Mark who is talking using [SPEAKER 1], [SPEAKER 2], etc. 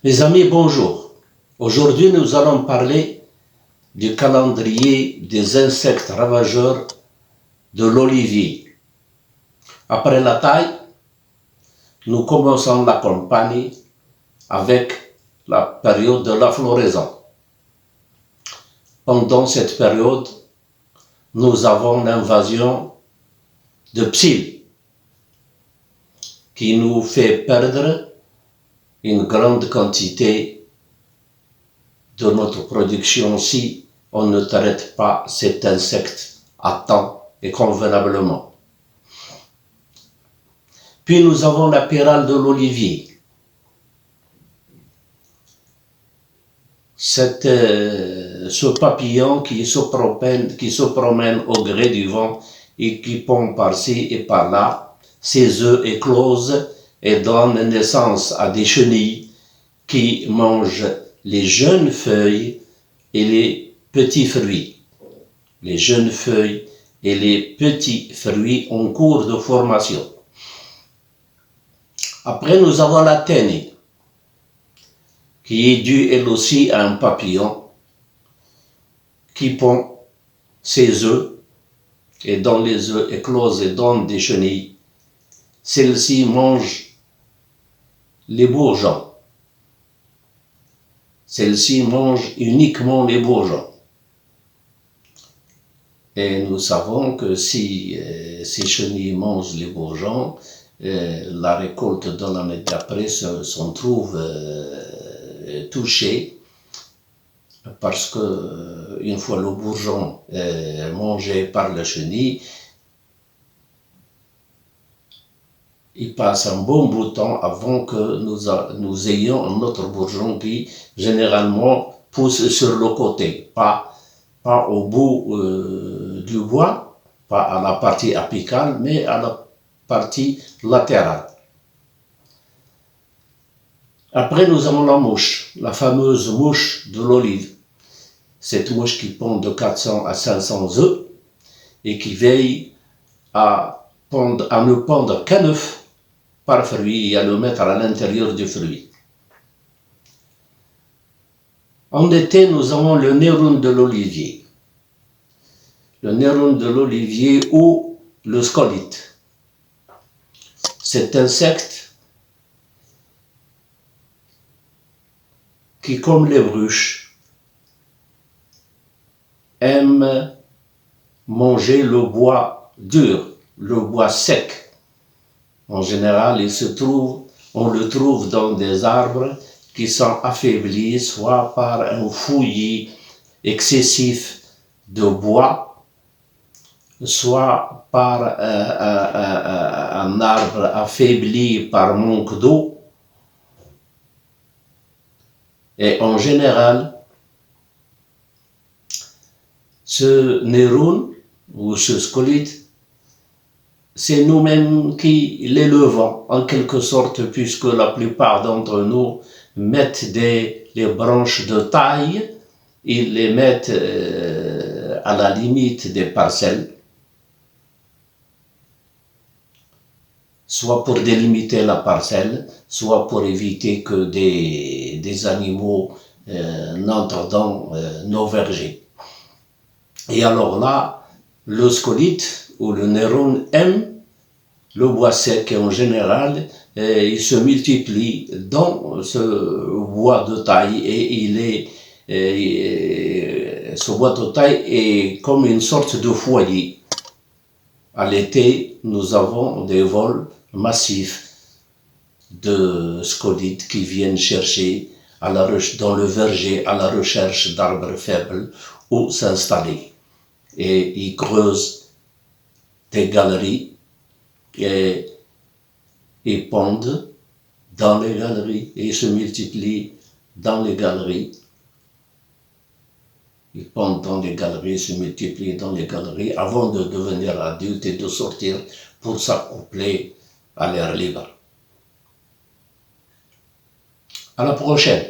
[SPEAKER 1] Mes amis, bonjour. Aujourd'hui, nous allons parler du calendrier des insectes ravageurs de l'olivier. Après la taille, nous commençons la campagne avec la période de la floraison. Pendant cette période, nous avons l'invasion de psylles qui nous fait perdre une grande quantité de notre production si on ne traite pas cet insecte à temps et convenablement. Puis nous avons la pyrale de l'olivier. Ce papillon qui se promène au gré du vent et qui pond par-ci et par-là, ses œufs éclosent et donnent naissance à des chenilles qui mangent les jeunes feuilles et les petits fruits. Les jeunes feuilles et les petits fruits en cours de formation. Après, nous avons la teigne, qui est due elle aussi à un papillon qui pond ses œufs et dont les œufs éclosent et donnent des chenilles. Celle-ci mange les bourgeons. Celle-ci mange uniquement les bourgeons. Et nous savons que si ces chenilles mangent les bourgeons, la récolte de l'année d'après s'en trouve touchée, parce que une fois le bourgeon mangé par la chenille, il passe un bon bout de temps avant que nous ayons un autre bourgeon qui généralement pousse sur le côté, pas au bout du bois, pas à la partie apicale, mais à la partie latérale. Après, nous avons la mouche, la fameuse mouche de l'olive. Cette mouche qui pond de 400 à 500 œufs et qui veille à ne pondre qu'un œuf par fruit et à le mettre à l'intérieur du fruit. En été, nous avons le néron de l'olivier. Le néron de l'olivier ou le scolyte. Cet insecte qui, comme les ruches, aime manger le bois dur, le bois sec. En général, on le trouve dans des arbres qui sont affaiblis, soit par un fouillis excessif de bois, soit par un arbre affaibli par manque d'eau. Et en général, ce néron ou ce scolyte, c'est nous-mêmes qui l'élevons en quelque sorte, puisque la plupart d'entre nous mettent les branches de taille, ils les mettent à la limite des parcelles, soit pour délimiter la parcelle, soit pour éviter que des animaux n'entrent dans nos vergers. Et alors là, le scolyte ou le néron aime le bois sec et en général, il se multiplie dans ce bois de taille et ce bois de taille est comme une sorte de foyer. À l'été, nous avons des vols massifs de scolytes qui viennent chercher dans le verger à la recherche d'arbres faibles où s'installer. Et ils creusent des galeries et pondent dans les galeries et se multiplient dans les galeries. Ils pondent dans les galeries, se multiplient dans les galeries avant de devenir adultes et de sortir pour s'accoupler à l'air libre. À la prochaine.